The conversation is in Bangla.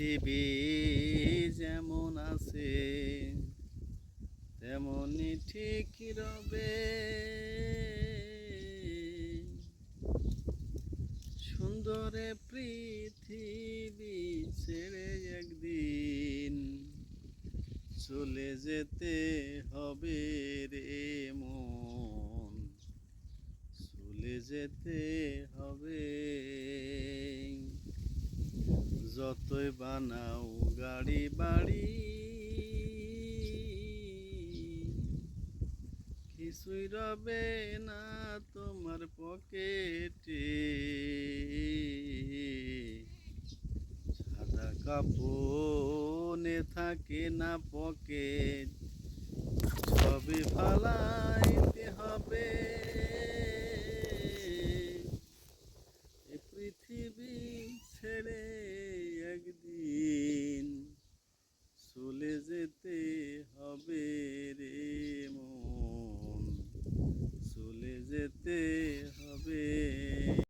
পৃথিবী যেমন আছে তেমনি ঠিক রবে, সুন্দরে পৃথিবী ছেড়ে একদিন চলে যেতে হবে রে মন, চলে যেতে হবে। যতই বানাও গাড়ি বাড়ি, কিছুই রবে না তোমার পকেটে। সাদা কাপড়ে থাকে না পকেট, সবই ফালাইতে হবে। এই পৃথিবী